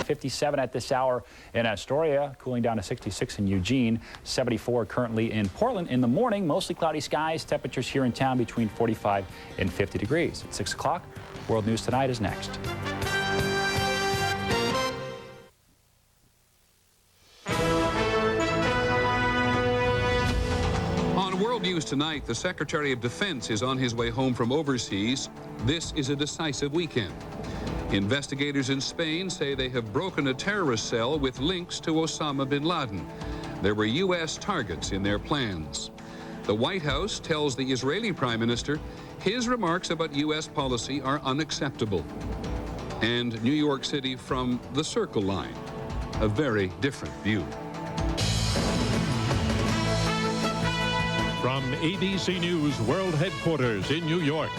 57 at this hour in Astoria, cooling down to 66 in Eugene, 74 currently in Portland. In the morning, mostly cloudy skies, temperatures here in town between 45 and 50 degrees. At 6 o'clock, World News Tonight is next. World News Tonight, the Secretary of Defense is on his way home from overseas. This is a decisive weekend. Investigators in Spain say they have broken a terrorist cell with links to Osama bin Laden. There were U.S. targets in their plans. The White House tells the Israeli Prime Minister his remarks about U.S. policy are unacceptable. And New York City from the Circle Line, a very different view. From ABC News World Headquarters in New York,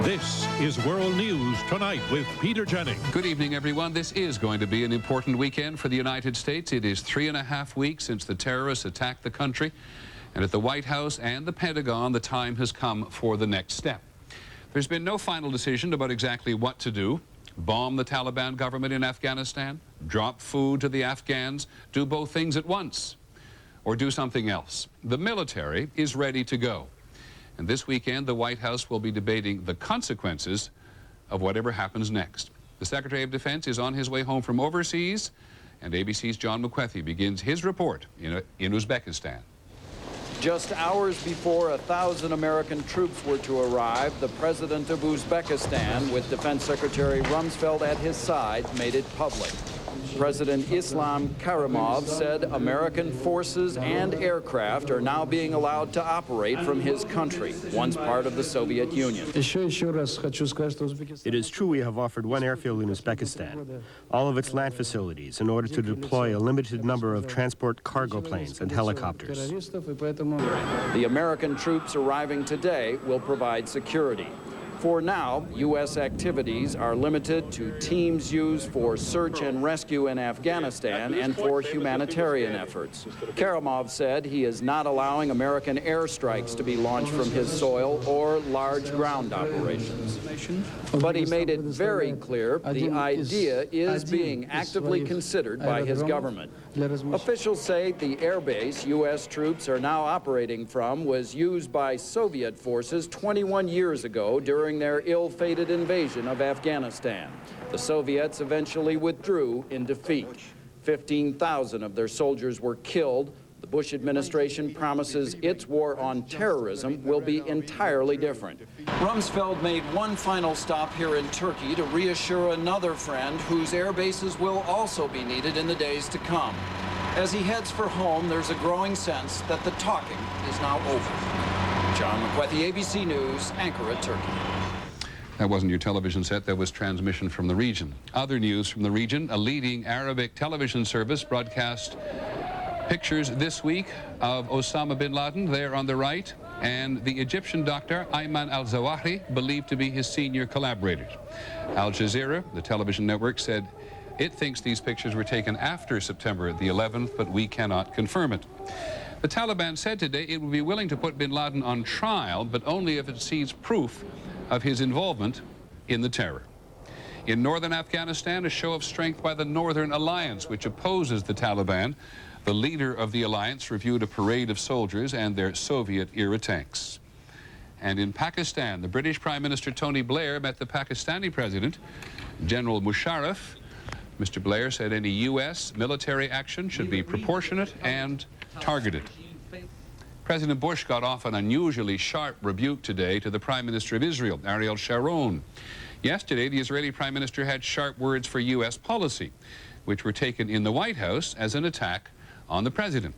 this is World News Tonight with Peter Jennings. Good evening, everyone. This is going to be an important weekend for the United States. It is 3.5 weeks since the terrorists attacked the country. And at the White House and the Pentagon, the time has come for the next step. There's been no final decision about exactly what to do. Bomb the Taliban government in Afghanistan, drop food to the Afghans, do both things at once, or do something else. The military is ready to go. And this weekend, the White House will be debating the consequences of whatever happens next. The Secretary of Defense is on his way home from overseas, and ABC's John McWethy begins his report in Uzbekistan. Just hours before 1,000 American troops were to arrive, the president of Uzbekistan, with Defense Secretary Rumsfeld at his side, made it public. President Islam Karimov said American forces and aircraft are now being allowed to operate from his country, once part of the Soviet Union. It is true we have offered one airfield in Uzbekistan, all of its land facilities, in order to deploy a limited number of transport cargo planes and helicopters. The American troops arriving today will provide security. For now, U.S. activities are limited to teams used for search and rescue in Afghanistan and for humanitarian efforts. Karimov said he is not allowing American airstrikes to be launched from his soil or large ground operations. But he made it very clear the idea is being actively considered by his government. Officials say the airbase U.S. troops are now operating from was used by Soviet forces 21 years ago during their ill-fated invasion of Afghanistan. The Soviets eventually withdrew in defeat. 15,000 of their soldiers were killed. The Bush administration promises its war on terrorism will be entirely different. Rumsfeld made one final stop here in Turkey to reassure another friend whose air bases will also be needed in the days to come. As he heads for home, there's a growing sense that the talking is now over. John McWethy, ABC News, Ankara, Turkey. That wasn't your television set, that was transmission from the region. Other news from the region, a leading Arabic television service broadcast pictures this week of Osama bin Laden there on the right, and the Egyptian doctor Ayman al-Zawahri, believed to be his senior collaborators. Al Jazeera, the television network, said it thinks these pictures were taken after September the 11th, but we cannot confirm it. The Taliban said today it would be willing to put bin Laden on trial, but only if it sees proof of his involvement in the terror. In northern Afghanistan, a show of strength by the Northern Alliance, which opposes the Taliban. The leader of the alliance reviewed a parade of soldiers and their Soviet-era tanks. And in Pakistan, the British Prime Minister Tony Blair met the Pakistani President, General Musharraf. Mr. Blair said any U.S. military action should be proportionate and targeted. President Bush got off an unusually sharp rebuke today to the Prime Minister of Israel, Ariel Sharon. Yesterday, the Israeli Prime Minister had sharp words for U.S. policy, which were taken in the White House as an attack on the president.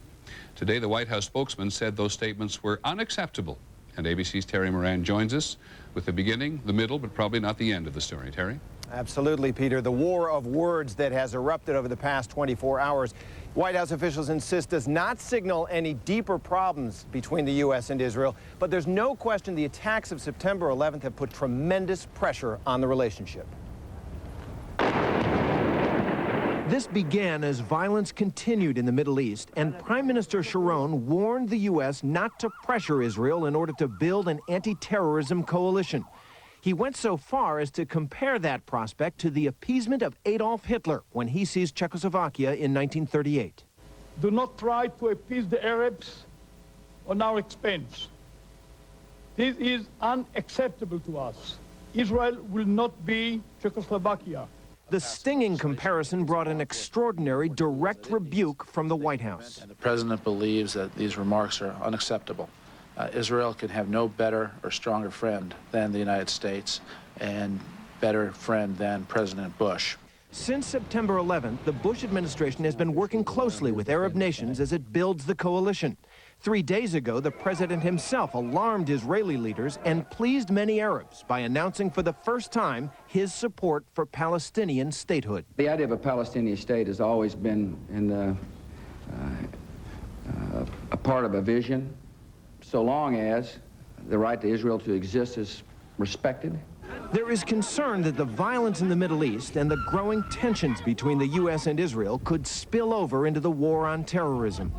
Today, the White House spokesman said those statements were unacceptable. And ABC's Terry Moran joins us with the beginning, the middle, but probably not the end of the story. Terry? Absolutely, Peter. The war of words that has erupted over the past 24 hours, White House officials insist does not signal any deeper problems between the U.S. and Israel. But there's no question the attacks of September 11th have put tremendous pressure on the relationship. This began as violence continued in the Middle East, and Prime Minister Sharon warned the U.S. not to pressure Israel in order to build an anti-terrorism coalition. He went so far as to compare that prospect to the appeasement of Adolf Hitler when he seized Czechoslovakia in 1938. Do not try to appease the Arabs on our expense. This is unacceptable to us. Israel will not be Czechoslovakia. The stinging comparison brought an extraordinary direct rebuke from the White House. And the president believes that these remarks are unacceptable. Israel can have no better or stronger friend than the United States, and better friend than President Bush. Since September 11th, the Bush administration has been working closely with Arab nations as it builds the coalition. 3 days ago, the president himself alarmed Israeli leaders and pleased many Arabs by announcing for the first time his support for Palestinian statehood. The idea of a Palestinian state has always been a part of a vision, so long as the right to Israel to exist is respected. There is concern that the violence in the Middle East and the growing tensions between the U.S. and Israel could spill over into the war on terrorism.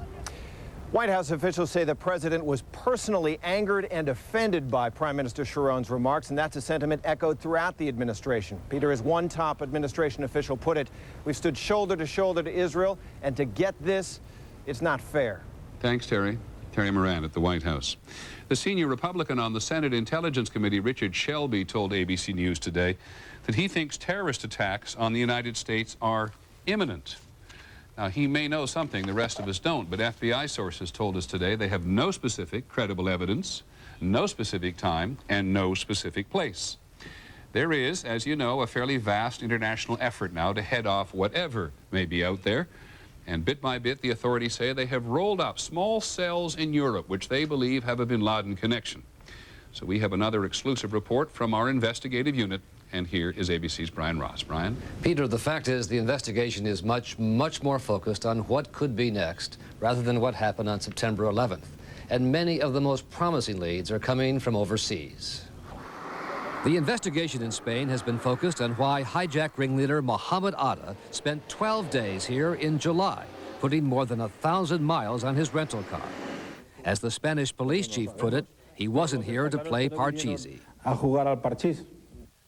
White House officials say the president was personally angered and offended by Prime Minister Sharon's remarks, and that's a sentiment echoed throughout the administration. Peter, as one top administration official put it, we've stood shoulder to shoulder to Israel, and to get this, it's not fair. Thanks, Terry. Terry Moran at the White House. The senior Republican on the Senate Intelligence Committee, Richard Shelby, told ABC News today that he thinks terrorist attacks on the United States are imminent. Now, he may know something the rest of us don't, but FBI sources told us today they have no specific credible evidence, no specific time, and no specific place. There is, as you know, a fairly vast international effort now to head off whatever may be out there. And bit by bit, the authorities say they have rolled up small cells in Europe which they believe have a bin Laden connection. So we have another exclusive report from our investigative unit, and here is ABC's Brian Ross. Brian? Peter, the fact is the investigation is much more focused on what could be next rather than what happened on September 11th. And many of the most promising leads are coming from overseas. The investigation in Spain has been focused on why hijack ringleader Mohammed Atta spent 12 days here in July, putting more than 1,000 miles on his rental car. As the Spanish police chief put it, he wasn't here to play parcheesi.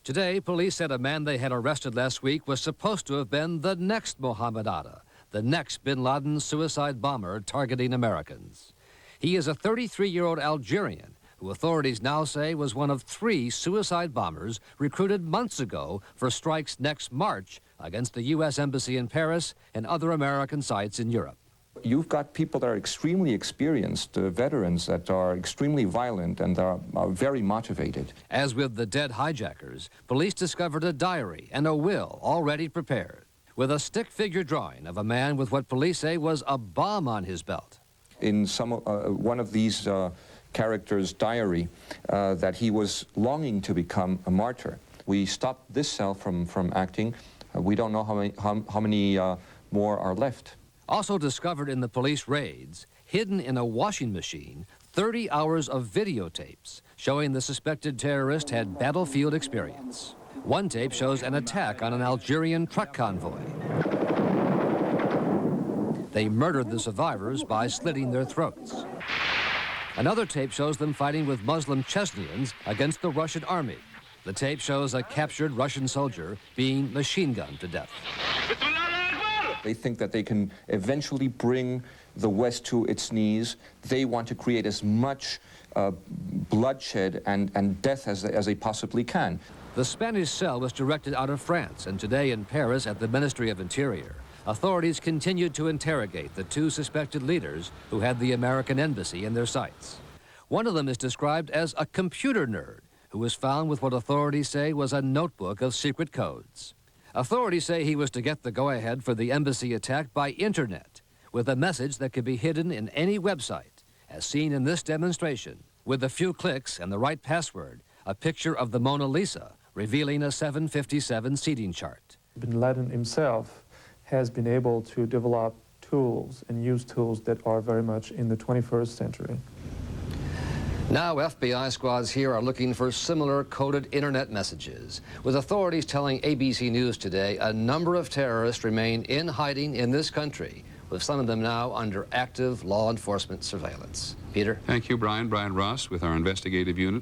Today, police said a man they had arrested last week was supposed to have been the next Mohammed Atta, the next bin Laden suicide bomber targeting Americans. He is a 33-year-old Algerian who authorities now say was one of 3 suicide bombers recruited months ago for strikes next March against the U.S. Embassy in Paris and other American sites in Europe. You've got people that are extremely experienced, veterans that are extremely violent and are very motivated. As with the dead hijackers, police discovered a diary and a will already prepared, with a stick figure drawing of a man with what police say was a bomb on his belt. In one of these characters' diary, that he was longing to become a martyr. We stopped this cell from acting. We don't know how many more are left. Also discovered in the police raids, hidden in a washing machine, 30 hours of videotapes showing the suspected terrorist had battlefield experience. One tape shows an attack on an Algerian truck convoy. They murdered the survivors by slitting their throats. Another tape shows them fighting with Muslim Chechens against the Russian army. The tape shows a captured Russian soldier being machine-gunned to death. They think that they can eventually bring the West to its knees. They want to create as much bloodshed and death as they possibly can. The Spanish cell was directed out of France, and today in Paris at the Ministry of Interior, authorities continued to interrogate the 2 suspected leaders who had the American embassy in their sights. One of them is described as a computer nerd who was found with what authorities say was a notebook of secret codes. Authorities say he was to get the go-ahead for the embassy attack by internet, with a message that could be hidden in any website, as seen in this demonstration. With a few clicks and the right password, a picture of the Mona Lisa, revealing a 757 seating chart. Bin Laden himself has been able to develop tools and use tools that are very much in the 21st century. Now FBI squads here are looking for similar coded internet messages, with authorities telling ABC News today a number of terrorists remain in hiding in this country, with some of them now under active law enforcement surveillance. Peter? Thank you, Brian. Brian Ross with our investigative unit.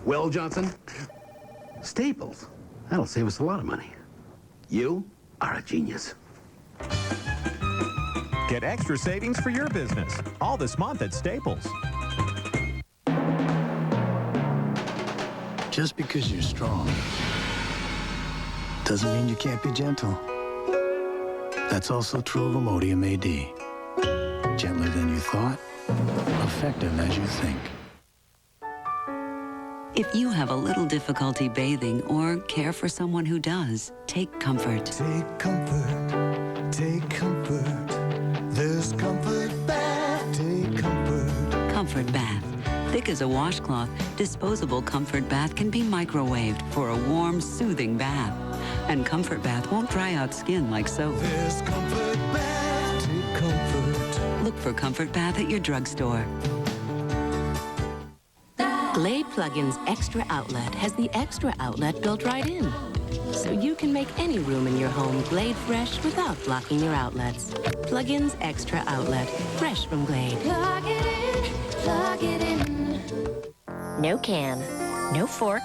Well, Johnson, Staples. That'll save us a lot of money. You are a genius. Get extra savings for your business all this month at Staples. Just because you're strong doesn't mean you can't be gentle. That's also true of Imodium AD. Gentler than you thought, effective as you think. If you have a little difficulty bathing or care for someone who does, take comfort. Take comfort, take comfort. There's Comfort Bath, take comfort. Comfort Bath. Thick as a washcloth, disposable Comfort Bath can be microwaved for a warm, soothing bath. And Comfort Bath won't dry out skin like soap. There's Comfort Bath, take comfort. Look for Comfort Bath at your drugstore. Glade Plug-in's Extra Outlet has the extra outlet built right in. So you can make any room in your home Glade fresh without blocking your outlets. Plug-in's Extra Outlet, fresh from Glade. Plug it in, plug it in. No can, no fork,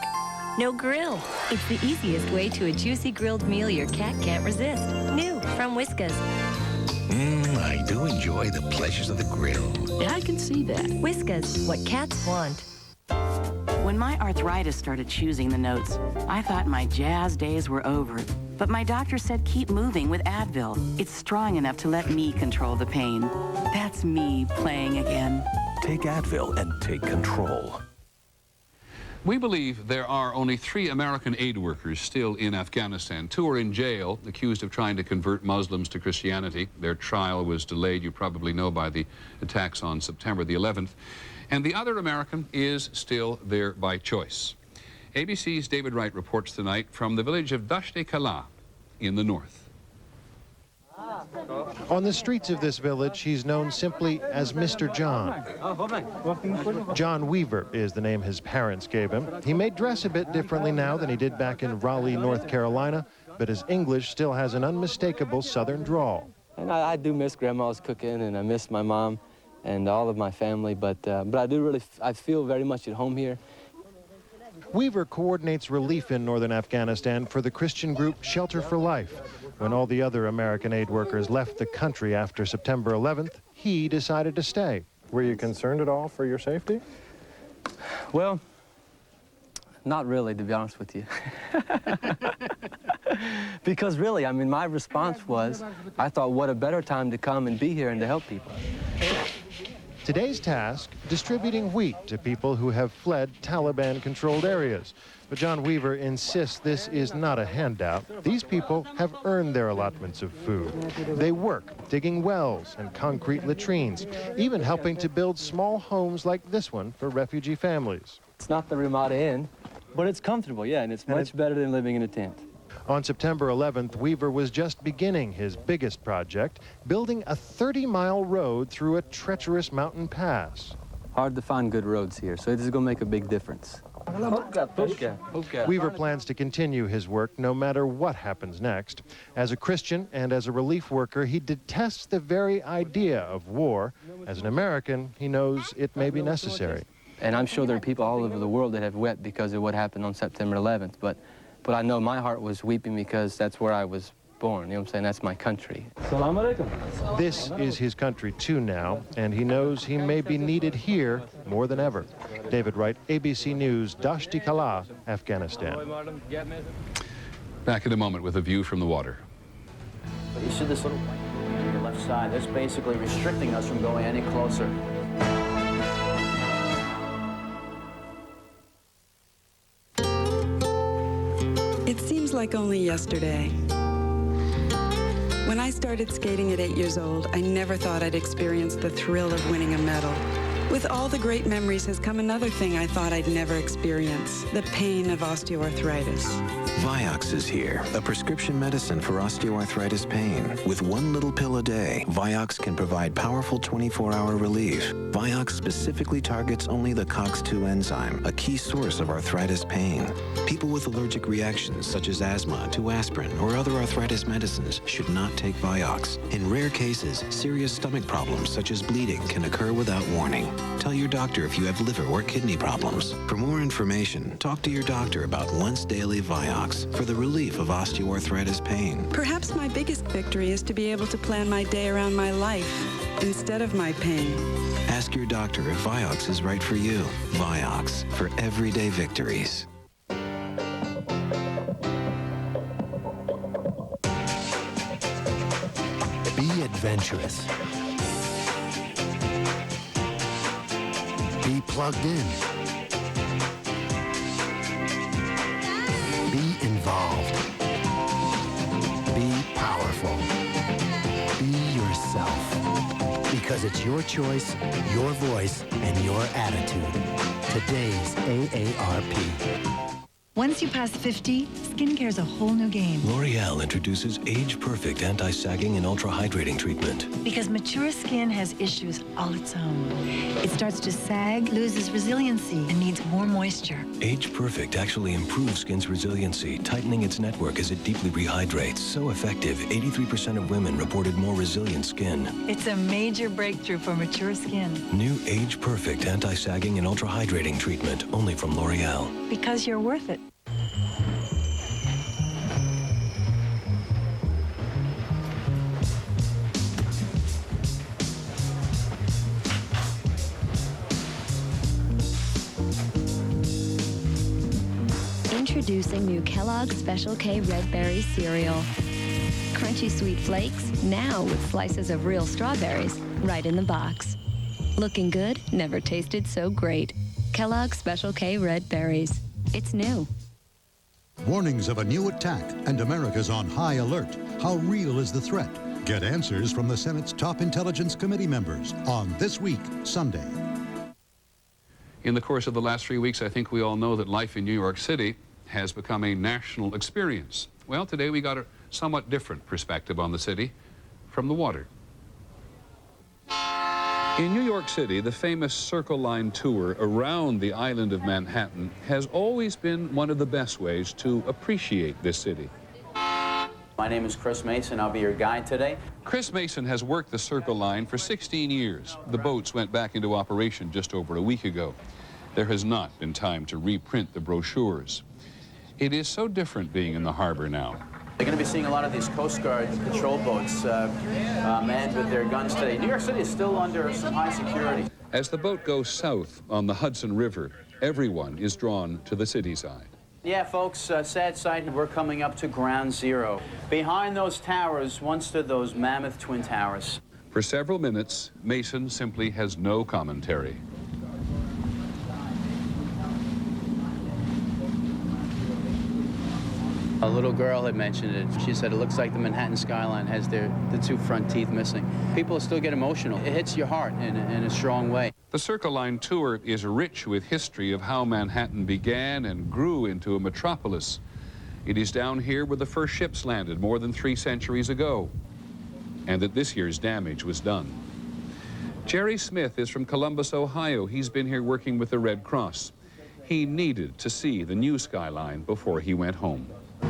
no grill. It's the easiest way to a juicy grilled meal your cat can't resist. New from Whiskas. I do enjoy the pleasures of the grill. Yeah, I can see that. Whiskas, what cats want. When my arthritis started choosing the notes, I thought my jazz days were over. But my doctor said keep moving with Advil. It's strong enough to let me control the pain. That's me playing again. Take Advil and take control. We believe there are only 3 American aid workers still in Afghanistan. 2 are in jail, accused of trying to convert Muslims to Christianity. Their trial was delayed, you probably know, by the attacks on September the 11th. And the other American is still there by choice. ABC's David Wright reports tonight from the village of Dasht-e-Kala in the north. On the streets of this village, he's known simply as Mr. John. John Weaver is the name his parents gave him. He may dress a bit differently now than he did back in Raleigh, North Carolina, but his English still has an unmistakable Southern drawl. And I do miss Grandma's cooking, and I miss my mom and all of my family, but I feel very much at home here. Weaver coordinates relief in northern Afghanistan for the Christian group Shelter for Life. When all the other American aid workers left the country after September 11th, he decided to stay. Were you concerned at all for your safety? Well, not really, to be honest with you. Because really, I mean, my response was, I thought, what a better time to come and be here and to help people. Today's task, distributing wheat to people who have fled Taliban-controlled areas. But John Weaver insists this is not a handout. These people have earned their allotments of food. They work digging wells and concrete latrines, even helping to build small homes like this one for refugee families. It's not the Ramada Inn, but it's comfortable, yeah, and it's much better than living in a tent. On September 11th, Weaver was just beginning his biggest project, building a 30-mile road through a treacherous mountain pass. Hard to find good roads here, so this is going to make a big difference. Weaver plans to continue his work no matter what happens next. As a Christian and as a relief worker, he detests the very idea of war. As an American, he knows it may be necessary. And I'm sure there are people all over the world that have wept because of what happened on September 11th, but I know my heart was weeping because that's where I was born, you know what I'm saying? That's my country. This is his country too now, and he knows he may be needed here more than ever. David Wright, ABC News, Dasht-e-Kala, Afghanistan. Back in a moment with a view from the water. But you see this little point to your left side, that's basically restricting us from going any closer. It seems like only yesterday. When I started skating at 8 years old, I never thought I'd experience the thrill of winning a medal. With all the great memories has come another thing I thought I'd never experience, the pain of osteoarthritis. Vioxx is here, a prescription medicine for osteoarthritis pain. With one little pill a day, Vioxx can provide powerful 24-hour relief. Vioxx specifically targets only the COX-2 enzyme, a key source of arthritis pain. People with allergic reactions such as asthma to aspirin or other arthritis medicines should not take Vioxx. In rare cases, serious stomach problems such as bleeding can occur without warning. Tell your doctor if you have liver or kidney problems. For more information, talk to your doctor about once daily Vioxx for the relief of osteoarthritis pain. Perhaps my biggest victory is to be able to plan my day around my life instead of my pain. Ask your doctor if Vioxx is right for you. Vioxx for everyday victories. Be adventurous. Be plugged in. Be involved. Be powerful. Be yourself. Because it's your choice, your voice, and your attitude. Today's AARP. Once you pass 50, skincare's a whole new game. L'Oreal introduces age-perfect anti-sagging and ultra-hydrating treatment. Because mature skin has issues all its own. It starts to sag, loses resiliency, and needs more moisture. Age-perfect actually improves skin's resiliency, tightening its network as it deeply rehydrates. So effective, 83% of women reported more resilient skin. It's a major breakthrough for mature skin. New age-perfect anti-sagging and ultra-hydrating treatment, only from L'Oreal. Because you're worth it. Introducing new Kellogg's Special K Red Berry cereal. Crunchy sweet flakes, now with slices of real strawberries, right in the box. Looking good, never tasted so great. Kellogg's Special K Red Berries. It's new. Warnings of a new attack, and America's on high alert. How real is the threat? Get answers from the Senate's top Intelligence Committee members on This Week, Sunday. In the course of the last 3 weeks, I think we all know that life in New York City has become a national experience. Well, today we got a somewhat different perspective on the city from the water. In New York City, the famous Circle Line tour around the island of Manhattan has always been one of the best ways to appreciate this city. My name is Chris Mason. I'll be your guide today. Chris Mason has worked the Circle Line for 16 years. The boats went back into operation just over a week ago. There has not been time to reprint the brochures. It is so different being in the harbor now. They're going to be seeing a lot of these Coast Guard patrol boats manned with their guns today. New York City is still under some high security. As the boat goes south on the Hudson River, everyone is drawn to the city side. Yeah, folks, sad sight, we're coming up to ground zero. Behind those towers once stood those mammoth twin towers. For several minutes, Mason simply has no commentary. A little girl had mentioned it. She said it looks like the Manhattan skyline has the two front teeth missing. People still get emotional. It hits your heart in a strong way. The Circle Line tour is rich with history of how Manhattan began and grew into a metropolis. It is down here where the first ships landed more than 3 centuries ago, and that this year's damage was done. Jerry Smith is from Columbus, Ohio. He's been here working with the Red Cross. He needed to see the new skyline before he went home.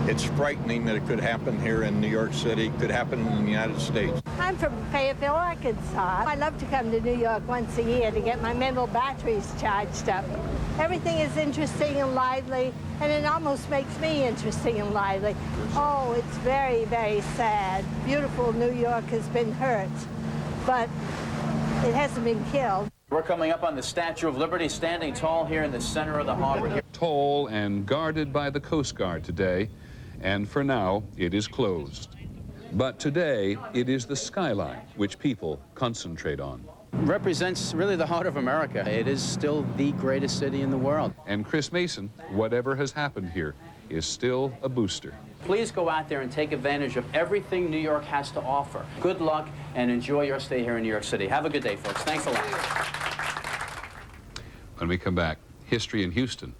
It's frightening that it could happen here in New York City, could happen in the United States. I'm from Fayetteville, Arkansas. I love to come to New York once a year to get my mental batteries charged up. Everything is interesting and lively, and it almost makes me interesting and lively. Oh, it's very, very sad. Beautiful New York has been hurt, but it hasn't been killed. We're coming up on the Statue of Liberty, standing tall here in the center of the harbor. Here. Tall and guarded by the Coast Guard today, and for now, it is closed. But today, it is the skyline which people concentrate on. Represents really the heart of America. It is still the greatest city in the world. And Chris Mason, whatever has happened here, is still a booster. Please go out there and take advantage of everything New York has to offer. Good luck and enjoy your stay here in New York City. Have a good day, folks. Thanks a lot. When we come back, history in Houston.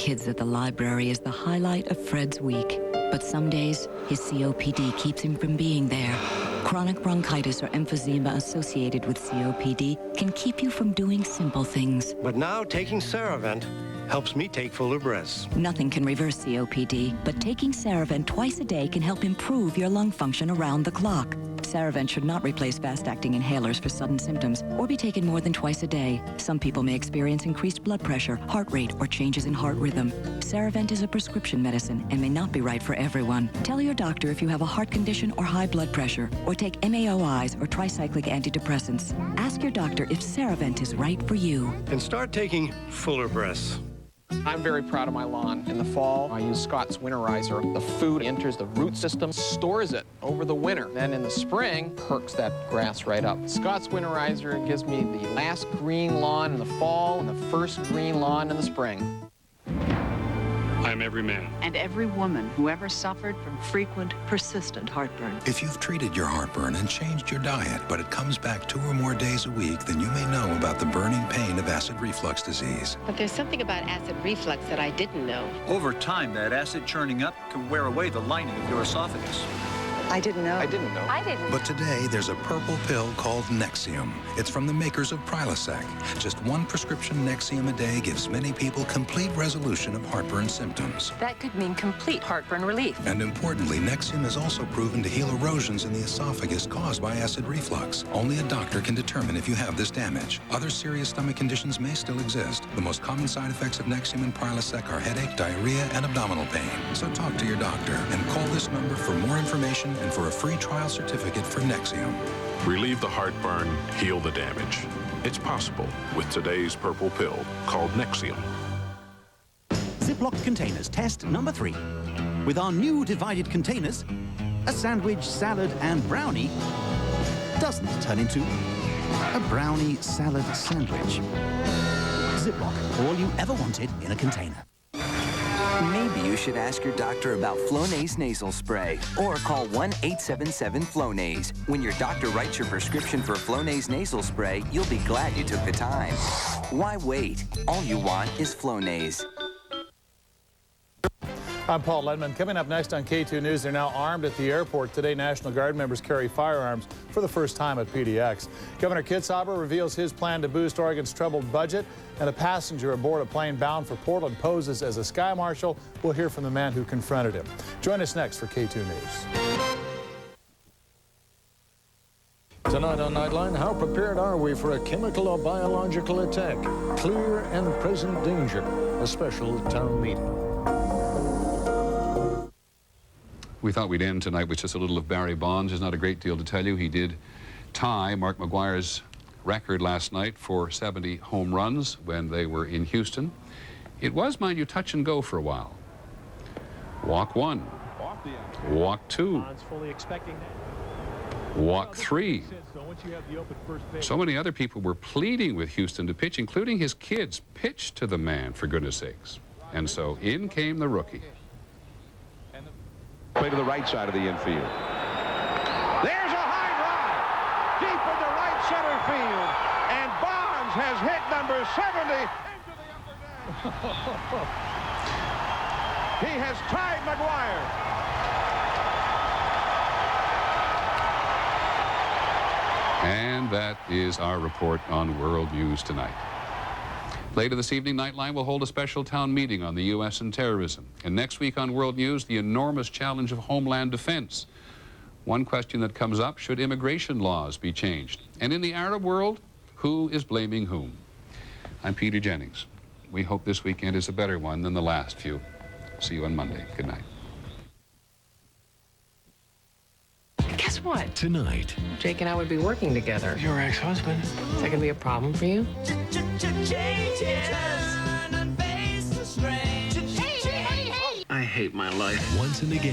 kids at the library is the highlight of Fred's week. But some days, his COPD keeps him from being there. Chronic bronchitis or emphysema associated with COPD can keep you from doing simple things. But now taking Ceravent helps me take fuller breaths. Nothing can reverse COPD, but taking Ceravent twice a day can help improve your lung function around the clock. Ceravent should not replace fast-acting inhalers for sudden symptoms or be taken more than twice a day. Some people may experience increased blood pressure, heart rate, or changes in heart rhythm. Ceravent is a prescription medicine and may not be right for everyone. Tell your doctor if you have a heart condition or high blood pressure, or take MAOIs or tricyclic antidepressants. Ask your doctor if Ceravent is right for you. And start taking fuller breaths. I'm very proud of my lawn. In the fall, I use Scott's Winterizer. The food enters the root system, stores it over the winter. Then in the spring, perks that grass right up. Scott's Winterizer gives me the last green lawn in the fall and the first green lawn in the spring. I'm every man. And every woman who ever suffered from frequent, persistent heartburn. If you've treated your heartburn and changed your diet, but it comes back 2 or more days a week, then you may know about the burning pain of acid reflux disease. But there's something about acid reflux that I didn't know. Over time, that acid churning up can wear away the lining of your esophagus. I didn't know. I didn't know. I didn't. But today, there's a purple pill called Nexium. It's from the makers of Prilosec. Just 1 prescription Nexium a day gives many people complete resolution of heartburn symptoms. That could mean complete heartburn relief. And importantly, Nexium is also proven to heal erosions in the esophagus caused by acid reflux. Only a doctor can determine if you have this damage. Other serious stomach conditions may still exist. The most common side effects of Nexium and Prilosec are headache, diarrhea, and abdominal pain. So talk to your doctor and call this number for more information and for a free trial certificate for Nexium. Relieve the heartburn, heal the damage. It's possible with today's purple pill called Nexium. Ziploc containers test number 3. With our new divided containers, a sandwich, salad, and brownie doesn't turn into a brownie salad sandwich. Ziploc, all you ever wanted in a container. Maybe you should ask your doctor about Flonase nasal spray or call 1-877-FLONASE. When your doctor writes your prescription for Flonase nasal spray, you'll be glad you took the time. Why wait? All you want is Flonase. I'm Paul Ledman. Coming up next on K2 News, they're now armed at the airport. Today, National Guard members carry firearms for the first time at PDX. Governor Kitzhaber reveals his plan to boost Oregon's troubled budget, and a passenger aboard a plane bound for Portland poses as a sky marshal. We'll hear from the man who confronted him. Join us next for K2 News. Tonight on Nightline, how prepared are we for a chemical or biological attack? Clear and present danger. A special town meeting. We thought we'd end tonight with just a little of Barry Bonds. There's not a great deal to tell you. He did tie Mark McGwire's record last night for 70 home runs when they were in Houston. It was, mind you, touch and go for a while. Walk 1. Walk 2. Walk 3. So many other people were pleading with Houston to pitch, including his kids. Pitch to the man, for goodness sakes. And so in came the rookie. Play to the right side of the infield. There's a high drive deep into right center field, and Bonds has hit number 70 into the upper deck. He has tied McGwire. And that is our report on World News tonight. Later this evening, Nightline will hold a special town meeting on the U.S. and terrorism. And next week on World News, the enormous challenge of homeland defense. One question that comes up, should immigration laws be changed? And in the Arab world, who is blaming whom? I'm Peter Jennings. We hope this weekend is a better one than the last few. See you on Monday. Good night. Guess what? Tonight. Jake and I would be working together. Your ex-husband. Is that going to be a problem for you? I hate my life. Once and again.